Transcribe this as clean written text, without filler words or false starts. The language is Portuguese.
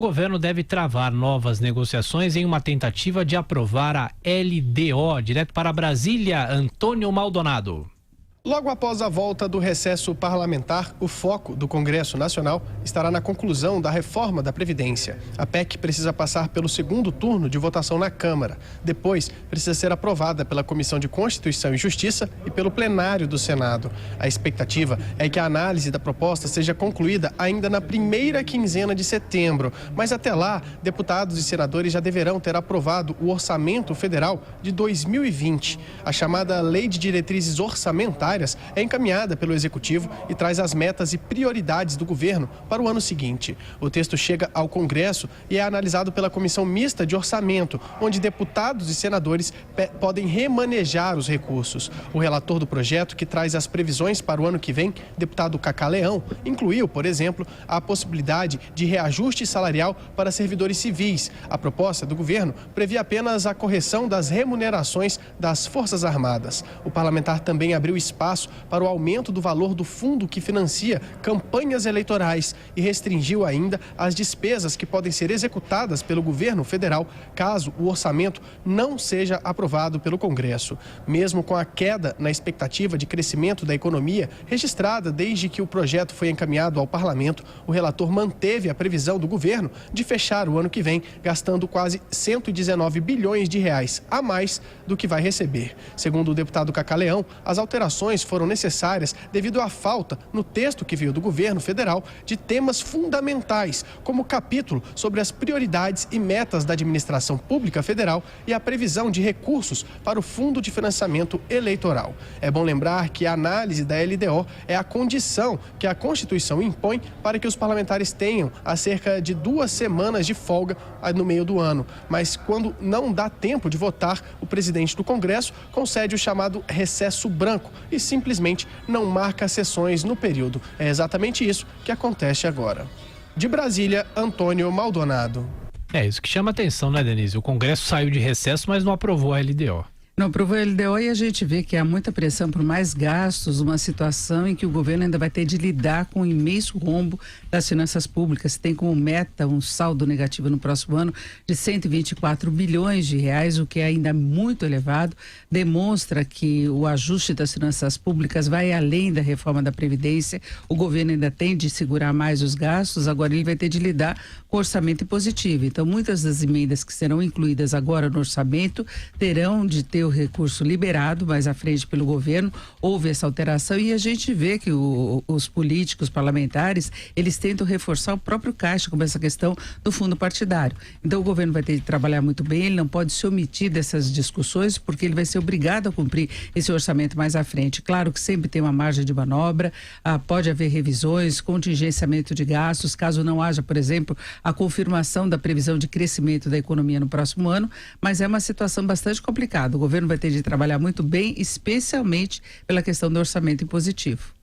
O governo deve travar novas negociações em uma tentativa de aprovar a LDO. Direto para Brasília, Antônio Maldonado. Logo após a volta do recesso parlamentar, o foco do Congresso Nacional estará na conclusão da reforma da Previdência. A PEC precisa passar pelo segundo turno de votação na Câmara. Depois, precisa ser aprovada pela Comissão de Constituição e Justiça e pelo plenário do Senado. A expectativa é que a análise da proposta seja concluída ainda na primeira quinzena de setembro. Mas até lá, deputados e senadores já deverão ter aprovado o Orçamento Federal de 2020. A chamada Lei de Diretrizes Orçamentárias é encaminhada pelo Executivo e traz as metas e prioridades do governo para o ano seguinte. O texto chega ao Congresso e é analisado pela Comissão Mista de Orçamento, onde deputados e senadores podem remanejar os recursos. O relator do projeto, que traz as previsões para o ano que vem, deputado Cacá Leão, incluiu, por exemplo, a possibilidade de reajuste salarial para servidores civis. A proposta do governo previa apenas a correção das remunerações das Forças Armadas. O parlamentar também abriu espaço para o aumento do valor do fundo que financia campanhas eleitorais e restringiu ainda as despesas que podem ser executadas pelo governo federal caso o orçamento não seja aprovado pelo Congresso. Mesmo com a queda na expectativa de crescimento da economia registrada desde que o projeto foi encaminhado ao parlamento, o relator manteve a previsão do governo de fechar o ano que vem gastando quase 119 bilhões de reais a mais do que vai receber. Segundo o deputado Cacá Leão, as alterações foram necessárias devido à falta, no texto que veio do governo federal, de temas fundamentais, como o capítulo sobre as prioridades e metas da administração pública federal e a previsão de recursos para o Fundo de Financiamento Eleitoral. É bom lembrar que a análise da LDO é a condição que a Constituição impõe para que os parlamentares tenham há cerca de 2 semanas de folga no meio do ano. Mas quando não dá tempo de votar, o presidente do Congresso concede o chamado recesso branco e simplesmente não marca sessões no período. É exatamente isso que acontece agora. De Brasília, Antônio Maldonado. É isso que chama atenção, né, Denise? O Congresso saiu de recesso, mas não aprovou a LDO. Não aprovou a LDO e a gente vê que há muita pressão por mais gastos, uma situação em que o governo ainda vai ter de lidar com o imenso rombo das finanças públicas. Tem como meta um saldo negativo no próximo ano de 124 bilhões de reais, o que é ainda muito elevado. Demonstra que o ajuste das finanças públicas vai além da reforma da Previdência. O governo ainda tem de segurar mais os gastos, agora ele vai ter de lidar com o orçamento impositivo. Então, muitas das emendas que serão incluídas agora no orçamento terão de ter o recurso liberado mais à frente pelo governo. Houve essa alteração e a gente vê que os políticos parlamentares, eles tentam reforçar o próprio caixa com essa questão do fundo partidário. Então o governo vai ter de trabalhar muito bem, ele não pode se omitir dessas discussões porque ele vai ser obrigado a cumprir esse orçamento mais à frente. Claro que sempre tem uma margem de manobra, pode haver revisões, contingenciamento de gastos, caso não haja, por exemplo, a confirmação da previsão de crescimento da economia no próximo ano, mas é uma situação bastante complicada. O governo vai ter de trabalhar muito bem, especialmente pela questão do orçamento impositivo.